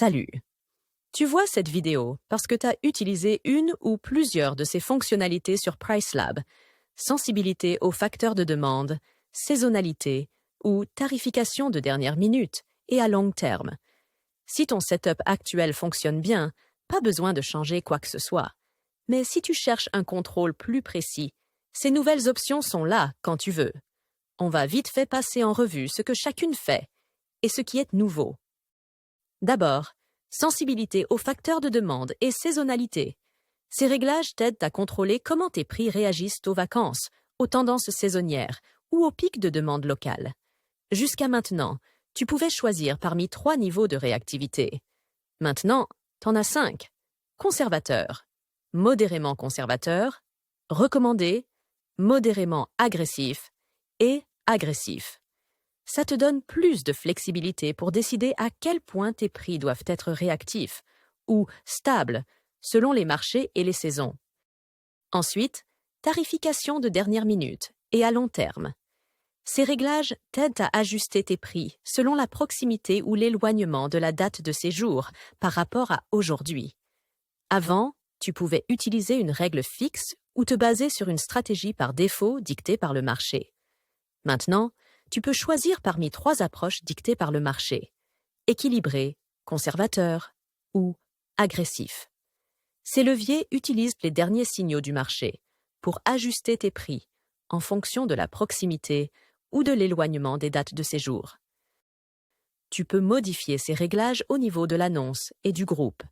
Salut! Tu vois cette vidéo parce que tu as utilisé une ou plusieurs de ces fonctionnalités sur PriceLab: sensibilité aux facteurs de demande, saisonnalité ou tarification de dernière minute et à long terme. Si ton setup actuel fonctionne bien, pas besoin de changer quoi que ce soit. Mais si tu cherches un contrôle plus précis, ces nouvelles options sont là quand tu veux. On va vite fait passer en revue ce que chacune fait et ce qui est nouveau. D'abord, sensibilité aux facteurs de demande et saisonnalité. Ces réglages t'aident à contrôler comment tes prix réagissent aux vacances, aux tendances saisonnières ou aux pics de demande locale. Jusqu'à maintenant, tu pouvais choisir parmi 3 niveaux de réactivité. Maintenant, t'en as 5. Conservateur, modérément conservateur, recommandé, modérément agressif et agressif. Ça te donne plus de flexibilité pour décider à quel point tes prix doivent être réactifs ou stables selon les marchés et les saisons. Ensuite, tarification de dernière minute et à long terme. Ces réglages t'aident à ajuster tes prix selon la proximité ou l'éloignement de la date de séjour par rapport à aujourd'hui. Avant, tu pouvais utiliser une règle fixe ou te baser sur une stratégie par défaut dictée par le marché. Maintenant, tu peux choisir parmi 3 approches dictées par le marché: équilibré, conservateur ou agressif. Ces leviers utilisent les derniers signaux du marché pour ajuster tes prix en fonction de la proximité ou de l'éloignement des dates de séjour. Tu peux modifier ces réglages au niveau de l'annonce et du groupe.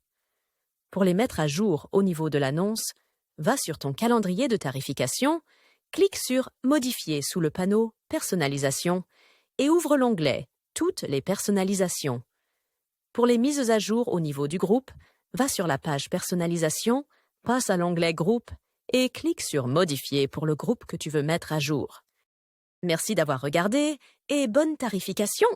Pour les mettre à jour au niveau de l'annonce, va sur ton calendrier de tarification, clique sur « Modifier » sous le panneau « Personnalisation » et ouvre l'onglet « Toutes les personnalisations ». Pour les mises à jour au niveau du groupe, va sur la page « Personnalisation », passe à l'onglet « Groupe » et clique sur « Modifier » pour le groupe que tu veux mettre à jour. Merci d'avoir regardé et bonne tarification!